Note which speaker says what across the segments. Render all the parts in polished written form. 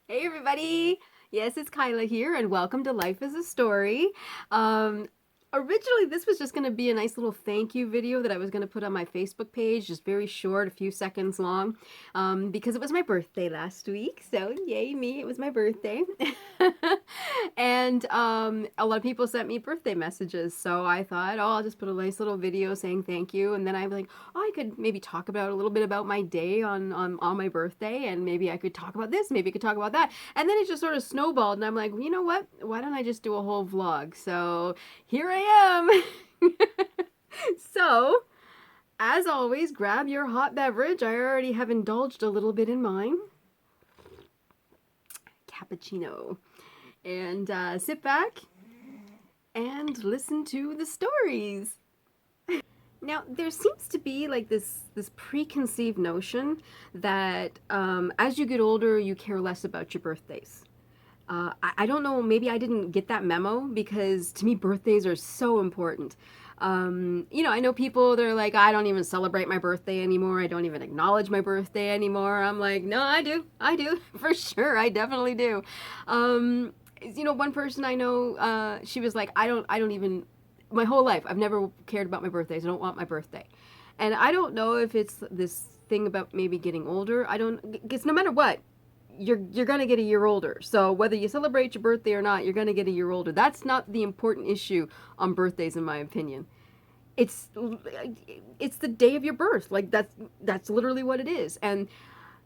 Speaker 1: Hey everybody! Yes, it's Kyla here, and welcome to Life is a Story. Um, Originally, this was just going to be a nice little thank you video that I was going to put on my Facebook page, just very short, a few seconds long, because it was my birthday last week. So, yay me, it was my birthday. And a lot of people sent me birthday messages, so I thought, oh, I'll just put a nice little video saying thank you, and then I was like, oh, I could maybe talk about a little bit about my day on my birthday, and maybe I could talk about this, maybe I could talk about that, and then it just sort of snowballed, and I'm like, you know what? Why don't I just do a whole vlog? So here I am. So, as always, grab your hot beverage. I already have indulged a little bit in mine. Cappuccino. And sit back and listen to the stories. Now, there seems to be like this preconceived notion that as you get older, you care less about your birthdays. I don't know, maybe I didn't get that memo because to me, birthdays are so important. I know people, they're like, I don't even celebrate my birthday anymore. I don't even acknowledge my birthday anymore. I'm like, no, I do, for sure. I definitely do. One person I know, she was like, I don't even, my whole life, I've never cared about my birthdays. I don't want my birthday. And I don't know if it's this thing about maybe getting older. Because no matter what, you're gonna get a year older. So whether you celebrate your birthday or not, you're gonna get a year older. That's not the important issue on birthdays, in my opinion. It's it's the day of your birth. Like that's literally what it is. And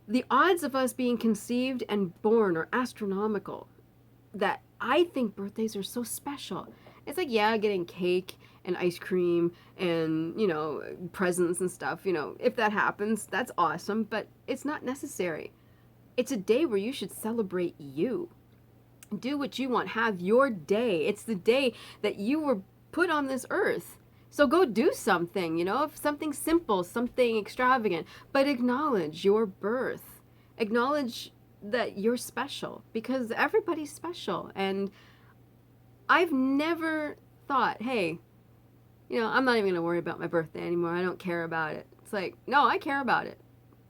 Speaker 1: the odds of us being conceived and born are astronomical. That I think birthdays are so special. It's like, yeah, getting cake and ice cream and, presents and stuff, if that happens, that's awesome, but it's not necessary. It's a day where you should celebrate you. Do what you want. Have your day. It's the day that you were put on this earth. So go do something, something simple, something extravagant, but acknowledge your birth. Acknowledge that you're special because everybody's special. And I've never thought, hey, I'm not even going to worry about my birthday anymore. I don't care about it. It's like, no, I care about it.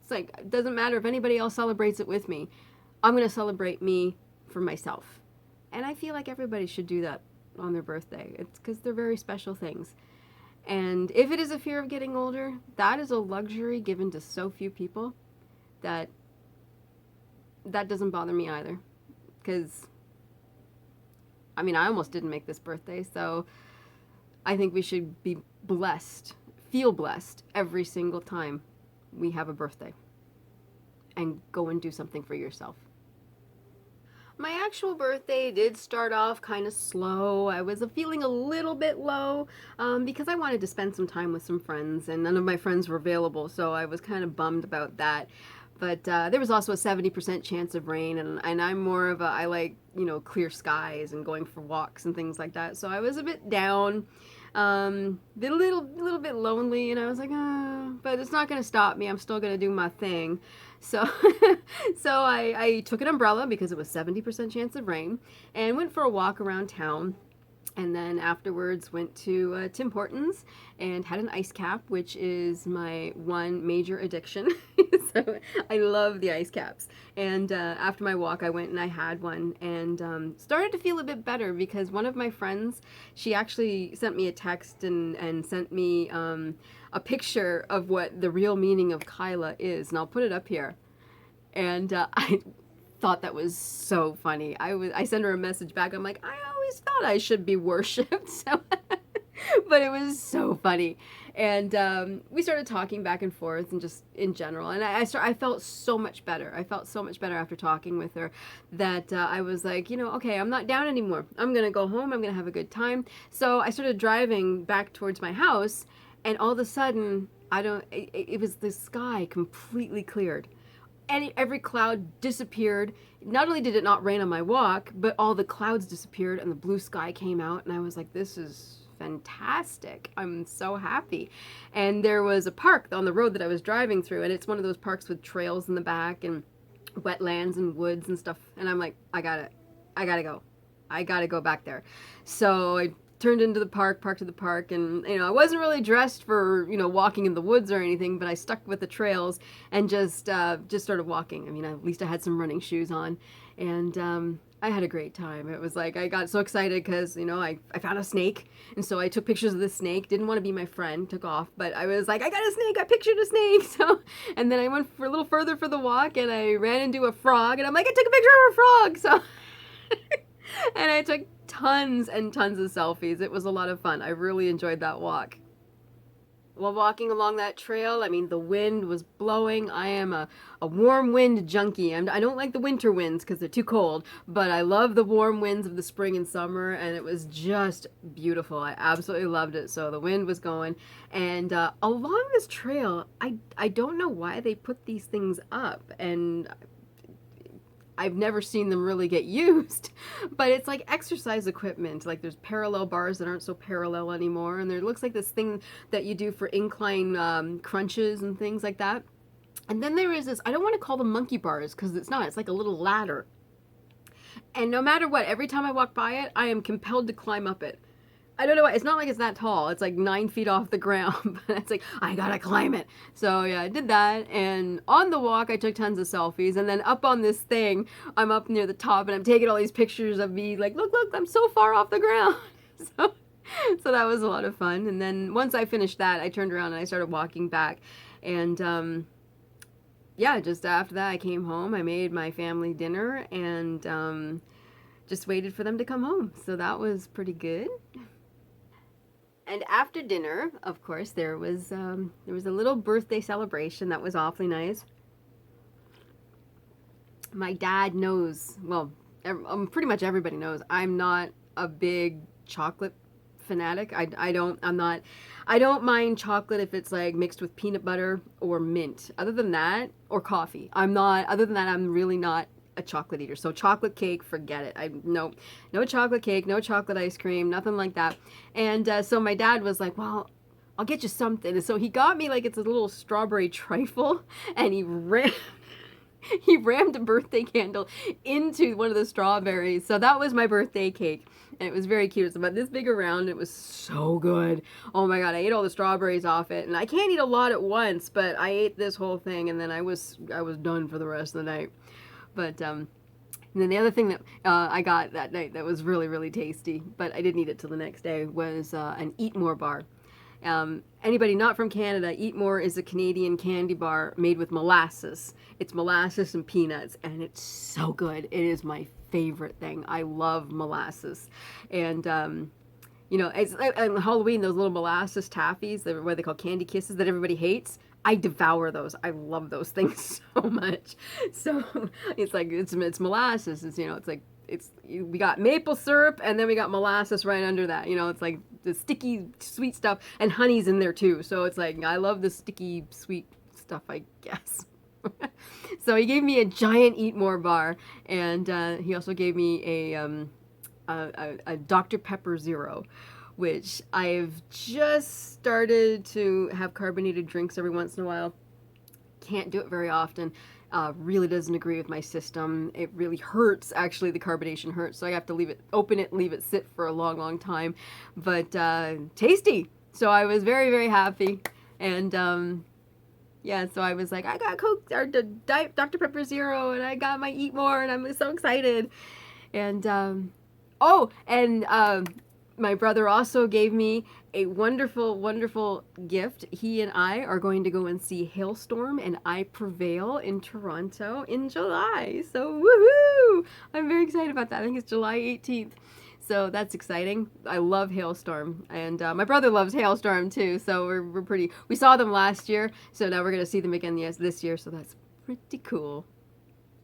Speaker 1: It's like, it doesn't matter if anybody else celebrates it with me. I'm going to celebrate me for myself. And I feel like everybody should do that on their birthday. It's because they're very special things. And if it is a fear of getting older, that is a luxury given to so few people that doesn't bother me either. Because, I almost didn't make this birthday, so I think we should be blessed, feel blessed every single time we have a birthday and go and do something for yourself. My actual birthday did start off kind of slow. I was feeling a little bit low because I wanted to spend some time with some friends and none of my friends were available, so I was kind of bummed about that. But there was also a 70% chance of rain, and I'm more of I like, clear skies and going for walks and things like that. So I was a bit down, a little bit lonely, and I was like, but it's not going to stop me. I'm still going to do my thing. So, so I took an umbrella because it was 70% chance of rain and went for a walk around town. And then afterwards went to Tim Hortons and had an ice cap, which is my one major addiction. So I love the ice caps. And after my walk, I went and I had one and started to feel a bit better because one of my friends, she actually sent me a text and sent me a picture of what the real meaning of Kyla is. And I'll put it up here. And I thought that was so funny. I sent her a message back. I'm like, I always thought I should be worshipped. So, but it was so funny. And we started talking back and forth and just in general. And I felt so much better. I felt so much better after talking with her that I was like, okay, I'm not down anymore. I'm going to go home. I'm going to have a good time. So I started driving back towards my house and all of a sudden I don't, it was the sky completely cleared. Every cloud disappeared. Not only did it not rain on my walk, but all the clouds disappeared and the blue sky came out. And I was like, this is fantastic. I'm so happy. And there was a park on the road that I was driving through, and it's one of those parks with trails in the back and wetlands and woods and stuff. And I'm like, I gotta go. I gotta go back there. So I turned into the park, parked at the park, and I wasn't really dressed for walking in the woods or anything, but I stuck with the trails and just started walking. I mean, at least I had some running shoes on, and I had a great time. It was like I got so excited because I found a snake, and so I took pictures of the snake. Didn't want to be my friend, took off, but I was like, I got a snake. I pictured a snake. So, and then I went for a little further for the walk, and I ran into a frog, and I'm like, I took a picture of a frog. So. And I took tons and tons of selfies. It was a lot of fun. I really enjoyed that walk. While walking along that trail, I mean, the wind was blowing. I am a warm wind junkie. I don't like the winter winds because they're too cold, but I love the warm winds of the spring and summer, and it was just beautiful. I absolutely loved it. So the wind was going, and along this trail, I don't know why they put these things up, and I've never seen them really get used, but it's like exercise equipment. Like there's parallel bars that aren't so parallel anymore, and there looks like this thing that you do for incline crunches and things like that. And then there is this, I don't want to call them monkey bars because it's not, it's like a little ladder. And no matter what, every time I walk by it, I am compelled to climb up it. I don't know why. It's not like it's that tall. It's like 9 feet off the ground. But it's like, I gotta climb it. So yeah, I did that. And on the walk, I took tons of selfies. And then up on this thing, I'm up near the top and I'm taking all these pictures of me like, look, I'm so far off the ground. So that was a lot of fun. And then once I finished that, I turned around and I started walking back. And yeah, just after that, I came home. I made my family dinner and just waited for them to come home. So that was pretty good. And after dinner, of course, there was a little birthday celebration that was awfully nice. My dad knows, well, pretty much everybody knows, I'm not a big chocolate fanatic. I don't mind chocolate if it's like mixed with peanut butter or mint. Other than that, or coffee. Other than that, I'm really not a chocolate eater. So chocolate cake, forget it. No chocolate cake, no chocolate ice cream, nothing like that. And so my dad was like, well, I'll get you something. And so he got me like it's a little strawberry trifle, and he rammed a birthday candle into one of the strawberries. So that was my birthday cake. And it was very cute. It's about this big around. It was so good. Oh my God, I ate all the strawberries off it. And I can't eat a lot at once, but I ate this whole thing, and then I was done for the rest of the night. But and then the other thing that I got that night that was really, really tasty, but I didn't eat it till the next day, was an Eat More bar. Anybody not from Canada, Eat More is a Canadian candy bar made with molasses. It's molasses and peanuts, and it's so good. It is my favorite thing. I love molasses. And it's on Halloween, those little molasses taffies, what they call candy kisses that everybody hates. I devour those. I love those things so much. So it's like it's molasses. We got maple syrup, and then we got molasses right under that. It's like the sticky sweet stuff, and honey's in there too. So it's like I love the sticky sweet stuff, I guess. So he gave me a giant Eat More bar, and he also gave me a Dr. Pepper Zero, which I've just started to have carbonated drinks every once in a while. Can't do it very often. Really doesn't agree with my system. It really hurts, actually. The carbonation hurts, so I have to leave it sit for a long, long time. But tasty. So I was very, very happy. And yeah, so I was like, I got Coke, or Dr. Pepper Zero, and I got my Eat More, and I'm so excited. And my brother also gave me a wonderful, wonderful gift. He and I are going to go and see Hailstorm and I Prevail in Toronto in July. So woohoo! I'm very excited about that. I think it's July 18th. So that's exciting. I love Hailstorm, and my brother loves Hailstorm too. So we saw them last year, so now we're gonna see them again this year. So that's pretty cool.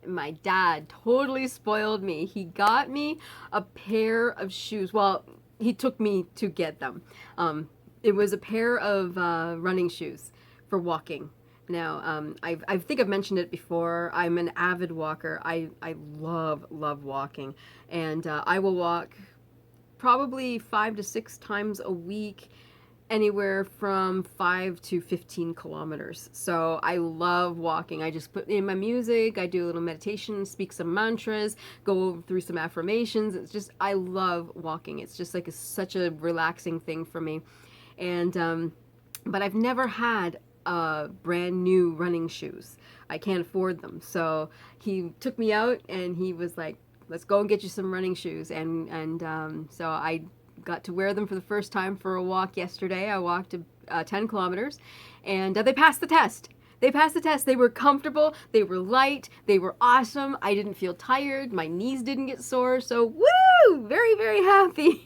Speaker 1: My dad totally spoiled me. He got me a pair of shoes. Well, he took me to get them. It was a pair of running shoes for walking. Now, I think I've mentioned it before. I'm an avid walker. I love walking. And I will walk probably 5 to 6 times a week, anywhere from 5 to 15 kilometers. So I love walking. I just put in my music, I do a little meditation, speak some mantras, go through some affirmations. It's just, I love walking. It's just like such a relaxing thing for me. And, but I've never had brand new running shoes. I can't afford them. So he took me out and he was like, let's go and get you some running shoes. And so I got to wear them for the first time for a walk yesterday. I walked 10 kilometers and they passed the test. They passed the test. They were comfortable. They were light. They were awesome. I didn't feel tired. My knees didn't get sore. So woo! Very, very happy.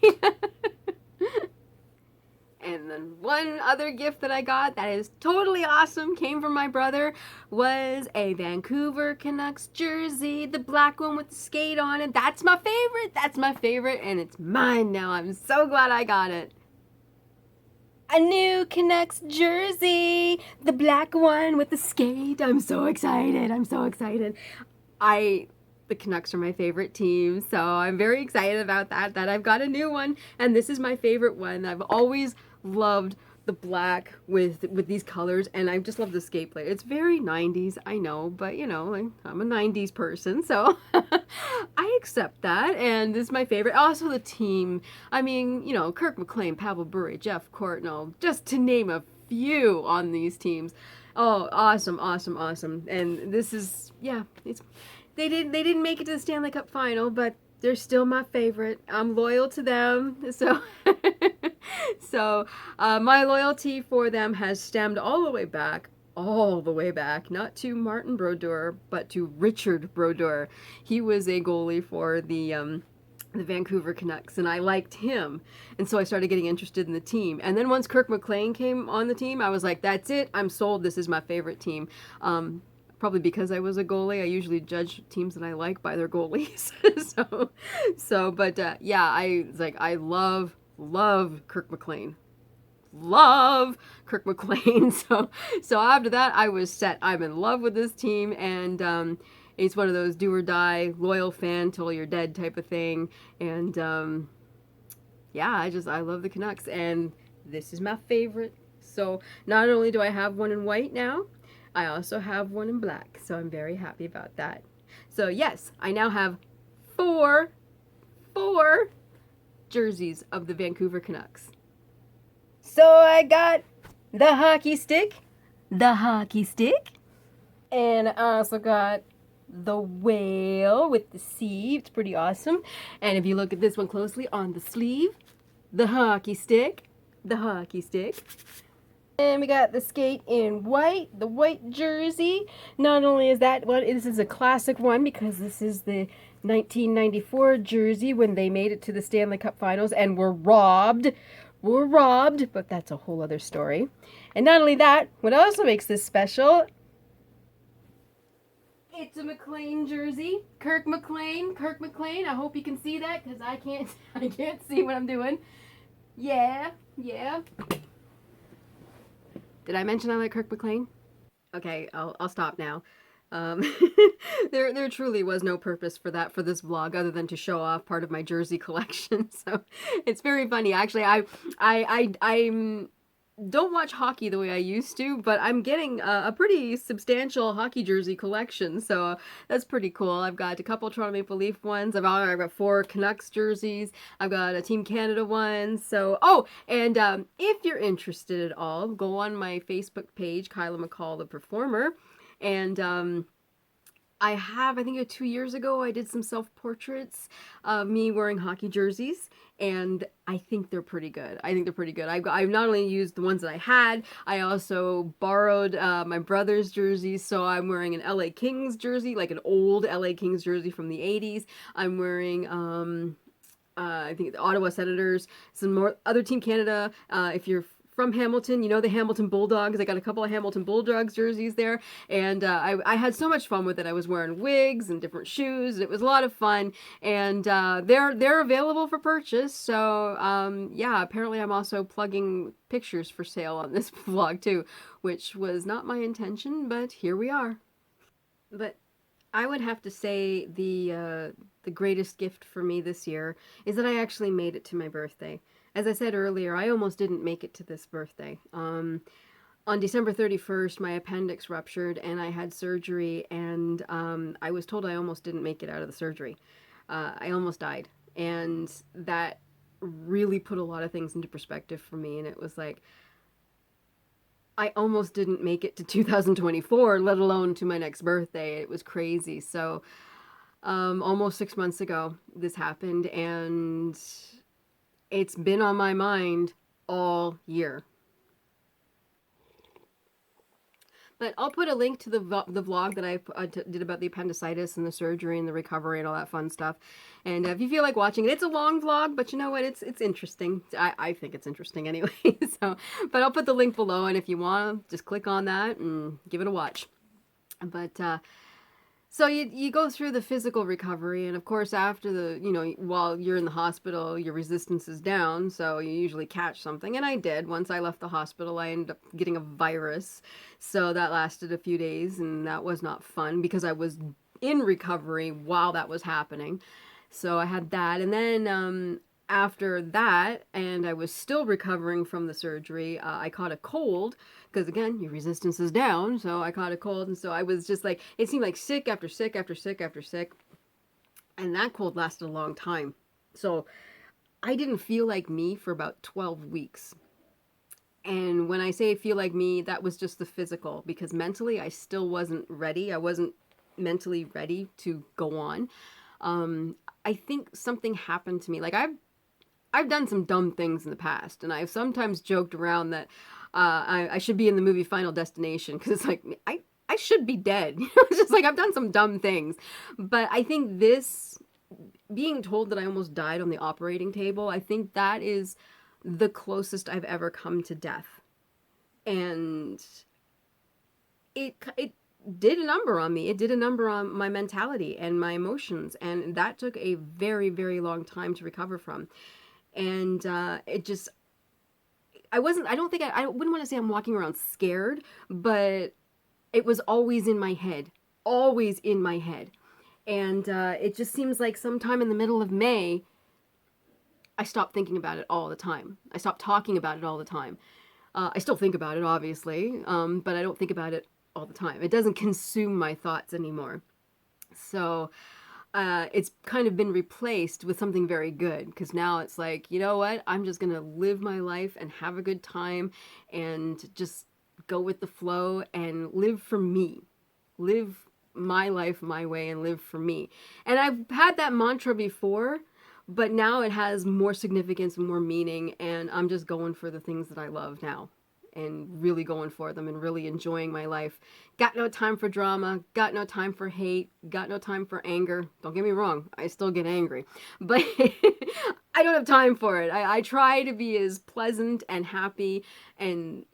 Speaker 1: And then one other gift that I got that is totally awesome, came from my brother, was a Vancouver Canucks jersey, the black one with the skate on it. That's my favorite. That's my favorite, and it's mine now. I'm so glad I got it. A new Canucks jersey, the black one with the skate. I'm so excited. I'm so excited. The Canucks are my favorite team, so I'm very excited about that I've got a new one, and this is my favorite one. I've always loved the black with these colors, and I just love the skate plate. It's very 90s, I know, but you know, I'm a 90s person, so I accept that, and this is my favorite. Also the team, I mean, you know, Kirk McLean, Pavel Bure, Jeff Courtnall, just to name a few on these teams. Oh, awesome, awesome, awesome. And this is, yeah, they didn't make it to the Stanley Cup final, but they're still my favorite. I'm loyal to them, so so my loyalty for them has stemmed all the way back, not to Martin Brodeur, but to Richard Brodeur. He was a goalie for the Vancouver Canucks, and I liked him, and so I started getting interested in the team. And then once Kirk McLean came on the team, I was like, that's it, I'm sold. This is my favorite team. Probably because I was a goalie. I usually judge teams that I like by their goalies. But yeah, I love Kirk McLean. Love Kirk McLean. So after that, I was set. I'm in love with this team, and it's one of those do or die, loyal fan till you're dead type of thing. And yeah, I love the Canucks, and this is my favorite. So not only do I have one in white now, I also have one in black, so I'm very happy about that. So yes, I now have four jerseys of the Vancouver Canucks. So I got the hockey stick, and I also got the whale with the C. It's pretty awesome. And if you look at this one closely on the sleeve, the hockey stick. And we got the skate in white, the white jersey. Not only is that one, this is a classic one because this is the 1994 jersey when they made it to the Stanley Cup Finals and were robbed. But that's a whole other story. And not only that, what also makes this special, it's a McLean jersey. Kirk McLean. I hope you can see that because I can't see what I'm doing. Yeah. Did I mention I like Kirk McLean? Okay, I'll stop now. There truly was no purpose for this vlog other than to show off part of my jersey collection. So it's very funny. Actually, I don't watch hockey the way I used to, but I'm getting a pretty substantial hockey jersey collection, so that's pretty cool. I've got a couple Toronto Maple Leaf ones. I've got 4 Canucks jerseys. I've got a Team Canada one. So, and if you're interested at all, go on my Facebook page, Kyla McCall, the performer, and I think 2 years ago, I did some self-portraits of me wearing hockey jerseys, and I think they're pretty good. I've not only used the ones that I had, I also borrowed my brother's jerseys, so I'm wearing an LA Kings jersey, like an old LA Kings jersey from the 80s. I'm wearing I think the Ottawa Senators, some more other Team Canada. If you're from Hamilton. You know, the Hamilton Bulldogs. I got a couple of Hamilton Bulldogs jerseys there, and I had so much fun with it. I was wearing wigs and different shoes. It was a lot of fun, and they're available for purchase. So yeah, apparently I'm also plugging pictures for sale on this vlog too, which was not my intention, but here we are. But I would have to say the greatest gift for me this year is that I actually made it to my birthday. As I said earlier, I almost didn't make it to this birthday. On December 31st, my appendix ruptured and I had surgery, and I was told I almost didn't make it out of the surgery. I almost died, and that really put a lot of things into perspective for me. And it was like, I almost didn't make it to 2024, let alone to my next birthday. It was crazy. So, almost 6 months ago, this happened, and it's been on my mind all year. But I'll put a link to the vlog that I did about the appendicitis and the surgery and the recovery and all that fun stuff. And if you feel like watching it, it's a long vlog, but you know what? It's interesting. I think it's interesting anyway. So, but I'll put the link below, and if you want, just click on that and give it a watch. But so you go through the physical recovery, and of course after while you're in the hospital, your resistance is down, so you usually catch something, and I did. Once I left the hospital, I ended up getting a virus, so that lasted a few days, and that was not fun because I was in recovery while that was happening. So I had that, and then after that, and I was still recovering from the surgery, I caught a cold, because again, your resistance is down, so I caught a cold, and so I was just like, it seemed like sick after sick after sick after sick, and that cold lasted a long time. So I didn't feel like me for about 12 weeks. And when I say feel like me, that was just the physical, because mentally I still wasn't ready. I wasn't mentally ready to go on. I think something happened to me. Like I've done some dumb things in the past, and I've sometimes joked around that I should be in the movie Final Destination, because it's like I should be dead. It's just like I've done some dumb things, but I think this, being told that I almost died on the operating table, I think that is the closest I've ever come to death, and it did a number on me. It did a number on my mentality and my emotions, and that took a very, very long time to recover from. And it just, I don't think, I wouldn't want to say I'm walking around scared, but it was always in my head. Always in my head. And it just seems like sometime in the middle of May, I stopped thinking about it all the time. I stopped talking about it all the time. I still think about it, obviously, but I don't think about it all the time. It doesn't consume my thoughts anymore. So it's kind of been replaced with something very good, because now it's like, you know what? I'm just going to live my life and have a good time and just go with the flow and live for me. Live my life my way and live for me. And I've had that mantra before, but now it has more significance and more meaning, and I'm just going for the things that I love now and really going for them and really enjoying my life. Got no time for drama, got no time for hate, got no time for anger. Don't get me wrong, I still get angry, but I don't have time for it. I try to be as pleasant and happy and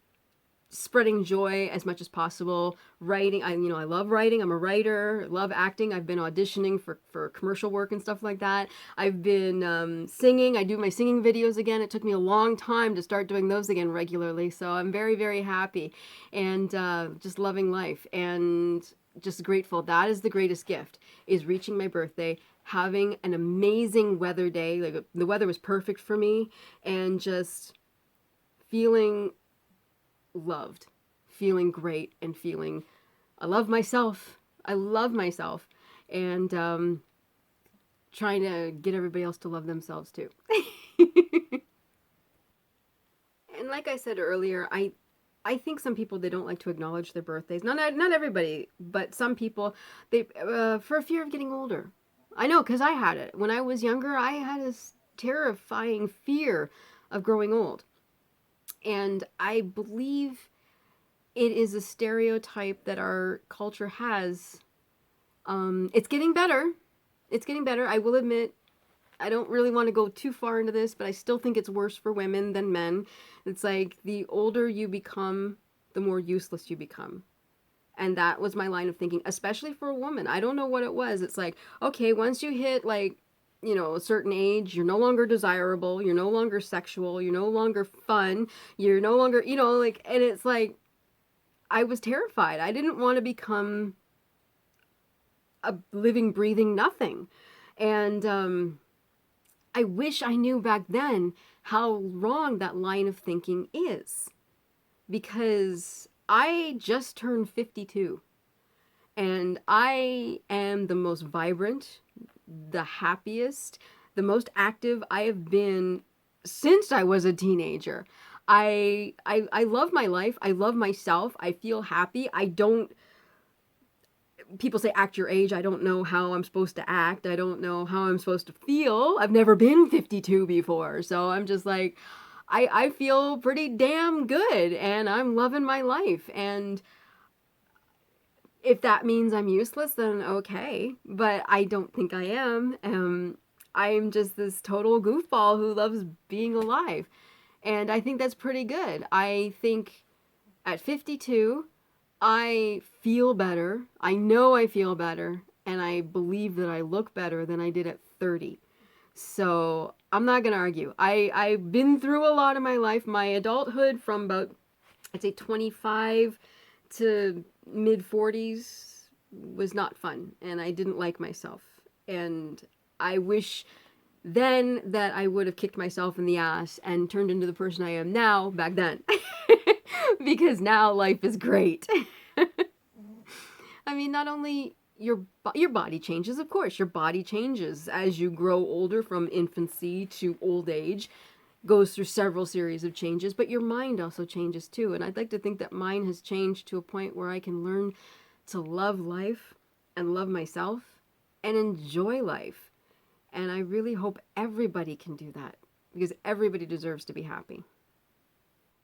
Speaker 1: spreading joy as much as possible. Writing, I love writing. I'm a writer. Love acting. I've been auditioning for commercial work and stuff like that. I've been singing. I do my singing videos again. It took me a long time to start doing those again regularly, so I'm very, very happy and just loving life and just grateful. That is the greatest gift, is reaching my birthday, having an amazing weather day. Like, the weather was perfect for me, and just feeling loved, feeling great, and feeling I love myself. I love myself, and trying to get everybody else to love themselves too. And like I said earlier, I think some people, they don't like to acknowledge their birthdays. Not everybody, but some people, they for fear of getting older. I know, because I had it when I was younger. I had this terrifying fear of growing old. And I believe it is a stereotype that our culture has. It's getting better. It's getting better. I will admit, I don't really want to go too far into this, but I still think it's worse for women than men. It's like the older you become, the more useless you become. And that was my line of thinking, especially for a woman. I don't know what it was. It's like, okay, once you hit like, a certain age, you're no longer desirable, you're no longer sexual, you're no longer fun, you're no longer, like, and it's like, I was terrified. I didn't want to become a living, breathing nothing. And I wish I knew back then how wrong that line of thinking is. Because I just turned 52. And I am the most vibrant, the happiest, the most active I have been since I was a teenager. I love my life. I love myself. I feel happy. I don't, people say act your age. I don't know how I'm supposed to act. I don't know how I'm supposed to feel. I've never been 52 before. So I'm just like, I feel pretty damn good and I'm loving my life. And if that means I'm useless, then okay. But I don't think I am. I'm just this total goofball who loves being alive. And I think that's pretty good. I think at 52, I feel better. I know I feel better. And I believe that I look better than I did at 30. So I'm not going to argue. I've been through a lot of my life. My adulthood from about, I'd say 25 to mid 40s was not fun. And I didn't like myself. And I wish then that I would have kicked myself in the ass and turned into the person I am now back then. Because now life is great. I mean, not only your body changes, of course, your body changes as you grow older from infancy to old age, goes through several series of changes, but your mind also changes too. And I'd like to think that mine has changed to a point where I can learn to love life and love myself and enjoy life. And I really hope everybody can do that because everybody deserves to be happy.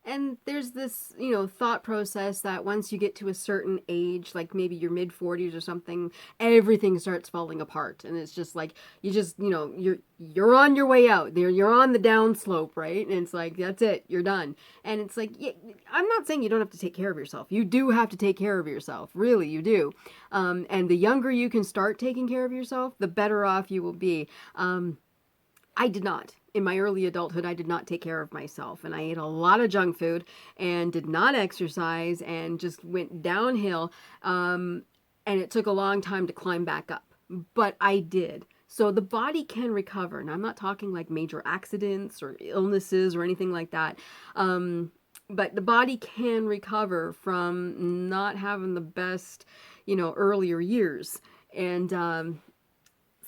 Speaker 1: And there's this, thought process that once you get to a certain age, like maybe your mid 40s or something, everything starts falling apart. And it's just like, you just, you're on your way out there. You're on the downslope, right? And it's like, that's it. You're done. And it's like, yeah, I'm not saying you don't have to take care of yourself. You do have to take care of yourself. Really, you do. And the younger you can start taking care of yourself, the better off you will be. I did not. In my early adulthood, I did not take care of myself. And I ate a lot of junk food and did not exercise and just went downhill. And it took a long time to climb back up. But I did. So the body can recover. And I'm not talking like major accidents or illnesses or anything like that. But the body can recover from not having the best, earlier years. And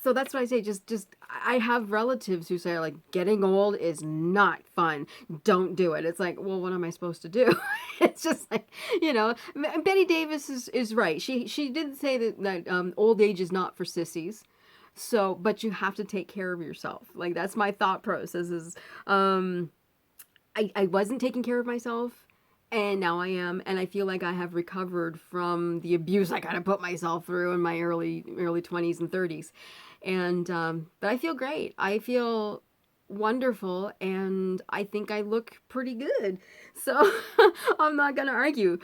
Speaker 1: so that's what I say. Just I have relatives who say like getting old is not fun. Don't do it. It's like, well, what am I supposed to do? It's just like, Betty Davis is right. She did say that old age is not for sissies. So, but you have to take care of yourself. Like that's my thought process is, I wasn't taking care of myself. And now I am, and I feel like I have recovered from the abuse I kind of put myself through in my early 20s and 30s. And but I feel great. I feel wonderful, and I think I look pretty good. So I'm not gonna argue.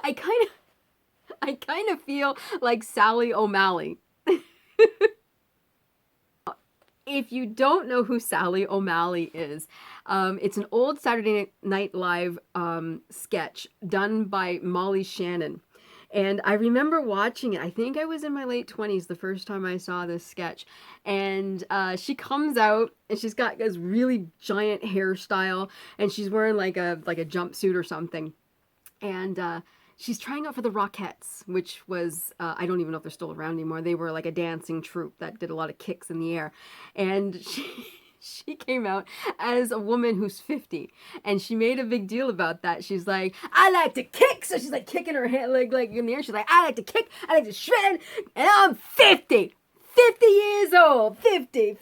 Speaker 1: I kind of feel like Sally O'Malley. If you don't know who Sally O'Malley is, it's an old Saturday Night Live sketch done by Molly Shannon. And I remember watching it. I think I was in my late 20s the first time I saw this sketch. And she comes out and she's got this really giant hairstyle and she's wearing like a jumpsuit or something. And she's trying out for the Rockettes, which was, I don't even know if they're still around anymore. They were like a dancing troupe that did a lot of kicks in the air. And she came out as a woman who's 50. And she made a big deal about that. She's like, I like to kick. So she's like kicking her head like in the air. She's like, I like to kick. I like to shred. And I'm 50. 50 years old. 50.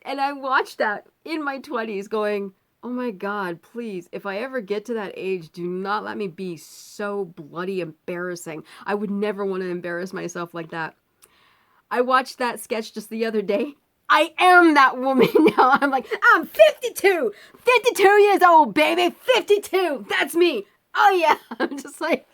Speaker 1: And I watched that in my 20s going, oh my God, please, if I ever get to that age, do not let me be so bloody embarrassing. I would never want to embarrass myself like that. I watched that sketch just the other day I am that woman now. I'm like, I'm 52. 52 years old, baby. 52. That's me. Oh, yeah. I'm just like,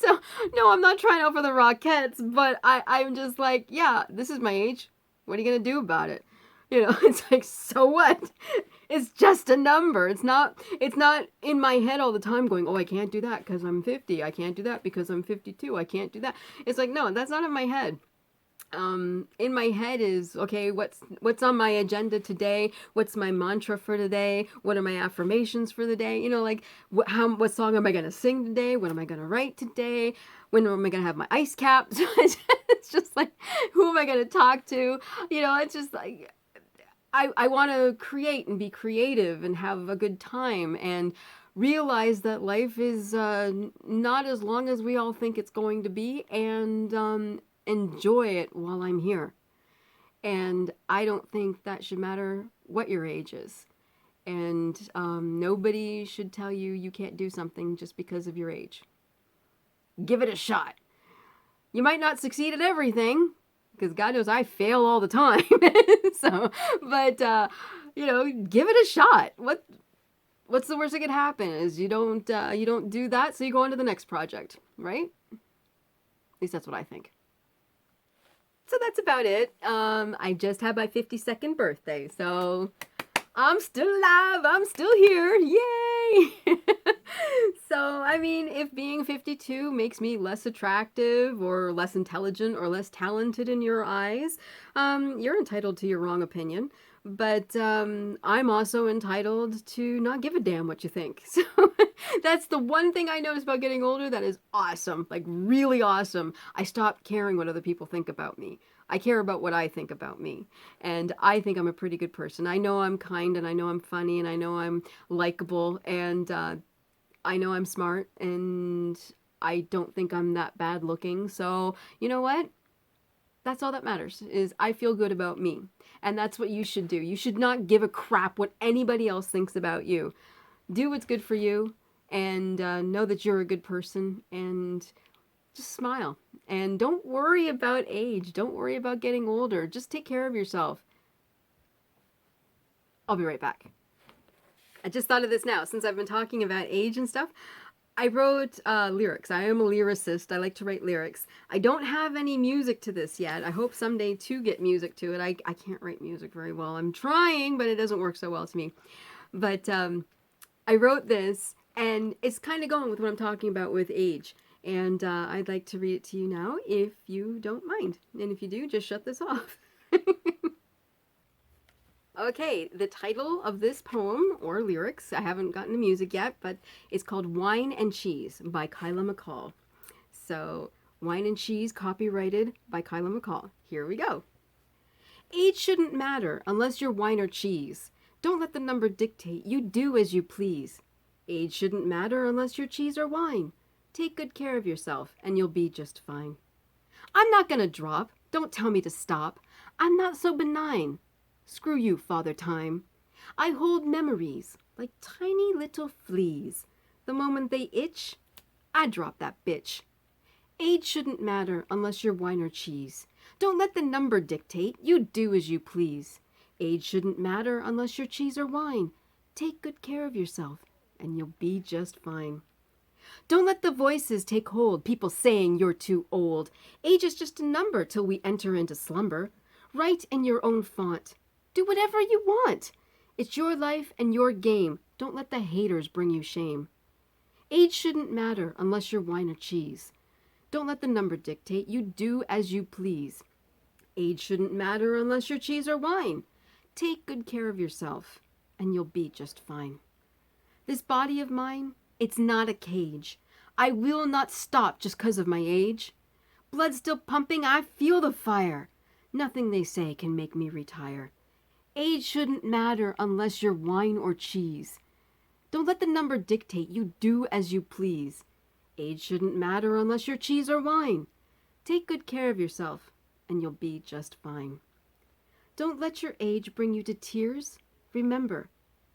Speaker 1: so, no, I'm not trying out for the Rockettes, but I'm just like, yeah, this is my age. What are you going to do about it? You know, it's like, so what? It's just a number. It's not in my head all the time going, oh, I can't do that because I'm 50. I can't do that because I'm 52. I can't do that. It's like, no, that's not in my head. In my head is, okay, what's on my agenda today? What's my mantra for today? What are my affirmations for the day? You know, like what song am I going to sing today? What am I going to write today? When am I going to have my ice cap? So it's just like, who am I going to talk to? You know, it's just like, I want to create and be creative and have a good time and realize that life is not as long as we all think it's going to be, and enjoy it while I'm here. And I don't think that should matter what your age is. And nobody should tell you you can't do something just because of your age. Give it a shot. You might not succeed at everything, because God knows I fail all the time. So, but you know, give it a shot. What's the worst that could happen is you don't do that, so you go on to the next project, right? At least that's what I think. So that's about it. I just had my 52nd birthday, so I'm still alive. I'm still here. Yay! So, I mean, if being 52 makes me less attractive or less intelligent or less talented in your eyes, you're entitled to your wrong opinion. But I'm also entitled to not give a damn what you think. So that's the one thing I noticed about getting older that is awesome, like really awesome. I stopped caring what other people think about me. I care about what I think about me. And I think I'm a pretty good person. I know I'm kind, and I know I'm funny, and I know I'm likable, and I know I'm smart, and I don't think I'm that bad looking. So, you know what? That's all that matters, is I feel good about me. And that's what you should do. You should not give a crap what anybody else thinks about you. Do what's good for you, and know that you're a good person, and just smile. And don't worry about age. Don't worry about getting older. Just take care of yourself. I'll be right back. I just thought of this now, since I've been talking about age and stuff. I wrote lyrics. I am a lyricist. I like to write lyrics. I don't have any music to this yet. I hope someday to get music to it. I can't write music very well. I'm trying, but it doesn't work so well to me. But I wrote this, and it's kind of going with what I'm talking about with age. And I'd like to read it to you now, if you don't mind. And if you do, just shut this off. Okay, the title of this poem, or lyrics, I haven't gotten the music yet, but it's called Wine and Cheese by Kyla McCall. So, Wine and Cheese, copyrighted by Kyla McCall. Here we go. Age shouldn't matter unless you're wine or cheese. Don't let the number dictate. You do as you please. Age shouldn't matter unless you're cheese or wine. Take good care of yourself, and you'll be just fine. I'm not gonna drop. Don't tell me to stop. I'm not so benign. Screw you, Father Time. I hold memories like tiny little fleas. The moment they itch, I drop that bitch. Age shouldn't matter unless you're wine or cheese. Don't let the number dictate. You do as you please. Age shouldn't matter unless you're cheese or wine. Take good care of yourself, and you'll be just fine. Don't let the voices take hold, people saying you're too old. Age is just a number till we enter into slumber. Write in your own font. Do whatever you want. It's your life and your game. Don't let the haters bring you shame. Age shouldn't matter unless you're wine or cheese. Don't let the number dictate. You do as you please. Age shouldn't matter unless you're cheese or wine. Take good care of yourself, and you'll be just fine. This body of mine, it's not a cage. I will not stop just 'cause of my age. Blood still pumping, I feel the fire. Nothing they say can make me retire. Age shouldn't matter unless you're wine or cheese. Don't let the number dictate. You do as you please. Age shouldn't matter unless you're cheese or wine. Take good care of yourself, and you'll be just fine. Don't let your age bring you to tears. Remember,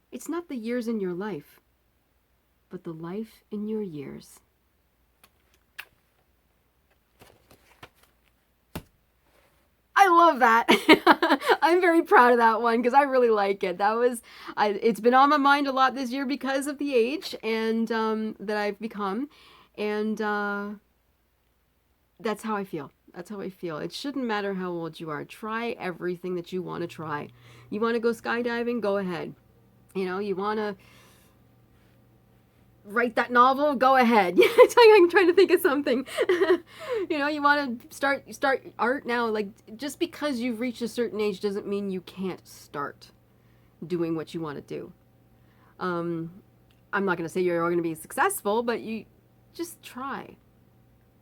Speaker 1: it's not the years in your life, but the life in your years. I love that. I'm very proud of that one because I really like it. It's been on my mind a lot this year because of the age and that I've become, and that's how I feel. That's how I feel. It shouldn't matter how old you are. Try everything that you want to try. You want to go skydiving? Go ahead. You want to write that novel? Go ahead. I'm trying to think of something. You want to start art now. Like, just because you've reached a certain age doesn't mean you can't start doing what you want to do. I'm not going to say you're going to be successful, but you just try.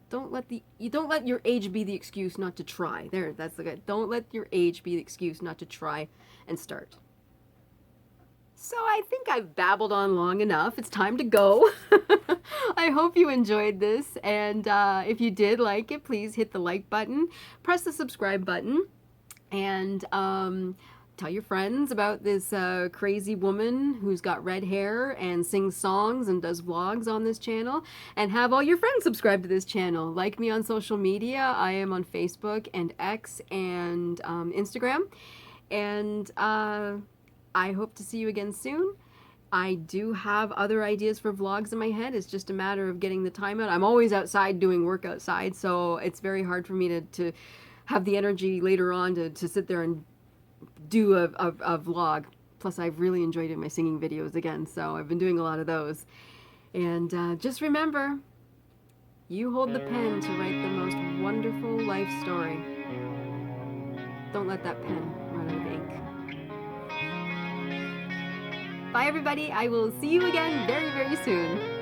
Speaker 1: Don't let your age be the excuse not to try. That's the good. Don't let your age be the excuse not to try and start. So I think I've babbled on long enough. It's time to go. I hope you enjoyed this, and if you did like it, please hit the like button, press the subscribe button, and tell your friends about this crazy woman who's got red hair and sings songs and does vlogs on this channel, and have all your friends subscribe to this channel. Like me on social media. I am on Facebook and X and Instagram, and I hope to see you again soon. I do have other ideas for vlogs in my head. It's just a matter of getting the time out. I'm always outside doing work outside, so it's very hard for me to have the energy later on to sit there and do a vlog. Plus, I've really enjoyed my singing videos again, so I've been doing a lot of those. And just remember, you hold the pen to write the most wonderful life story. Don't let that pen run out of ink. Bye, everybody. I will see you again very, very soon.